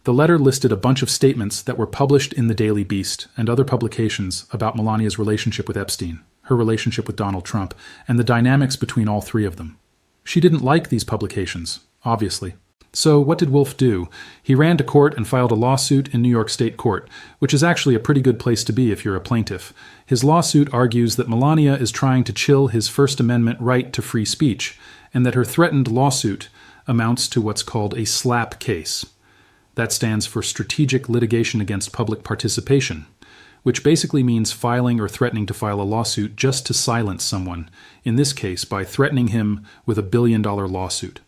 The letter listed a bunch of statements that were published in the Daily Beast and other publications about Melania's relationship with Epstein, her relationship with Donald Trump, and the dynamics between all three of them. She didn't like these publications, obviously. So what did Wolf do? He ran to court and filed a lawsuit in New York State Court, which is actually a pretty good place to be if you're a plaintiff. His lawsuit argues that Melania is trying to chill his First Amendment right to free speech, and that her threatened lawsuit amounts to what's called a SLAPP case. That stands for Strategic Litigation Against Public Participation, which basically means filing or threatening to file a lawsuit just to silence someone, in this case by threatening him with a billion-dollar lawsuit.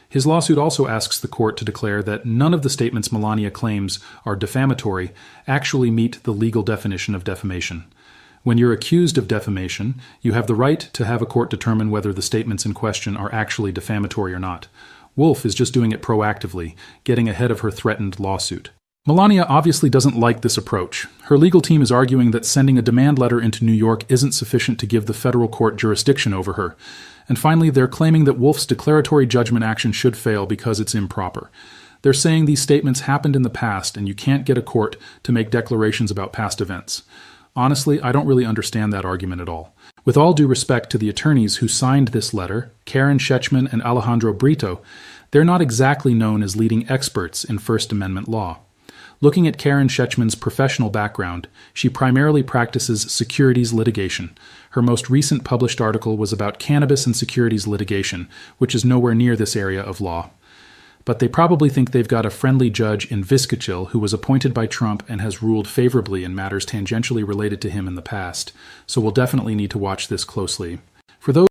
His lawsuit also asks the court to declare that none of the statements Melania claims are defamatory actually meet the legal definition of defamation. When you're accused of defamation, you have the right to have a court determine whether the statements in question are actually defamatory or not. Wolf is just doing it proactively, getting ahead of her threatened lawsuit. Melania obviously doesn't like this approach. Her legal team is arguing that sending a demand letter into New York isn't sufficient to give the federal court jurisdiction over her. And finally, they're claiming that Wolf's declaratory judgment action should fail because it's improper. They're saying these statements happened in the past and you can't get a court to make declarations about past events. Honestly, I don't really understand that argument at all. With all due respect to the attorneys who signed this letter, Karen Shechman and Alejandro Brito, they're not exactly known as leading experts in First Amendment law. Looking at Karen Shechman's professional background, she primarily practices securities litigation. Her most recent published article was about cannabis and securities litigation, which is nowhere near this area of law. But they probably think they've got a friendly judge in Viskachil who was appointed by Trump and has ruled favorably in matters tangentially related to him in the past, so we'll definitely need to watch this closely. For those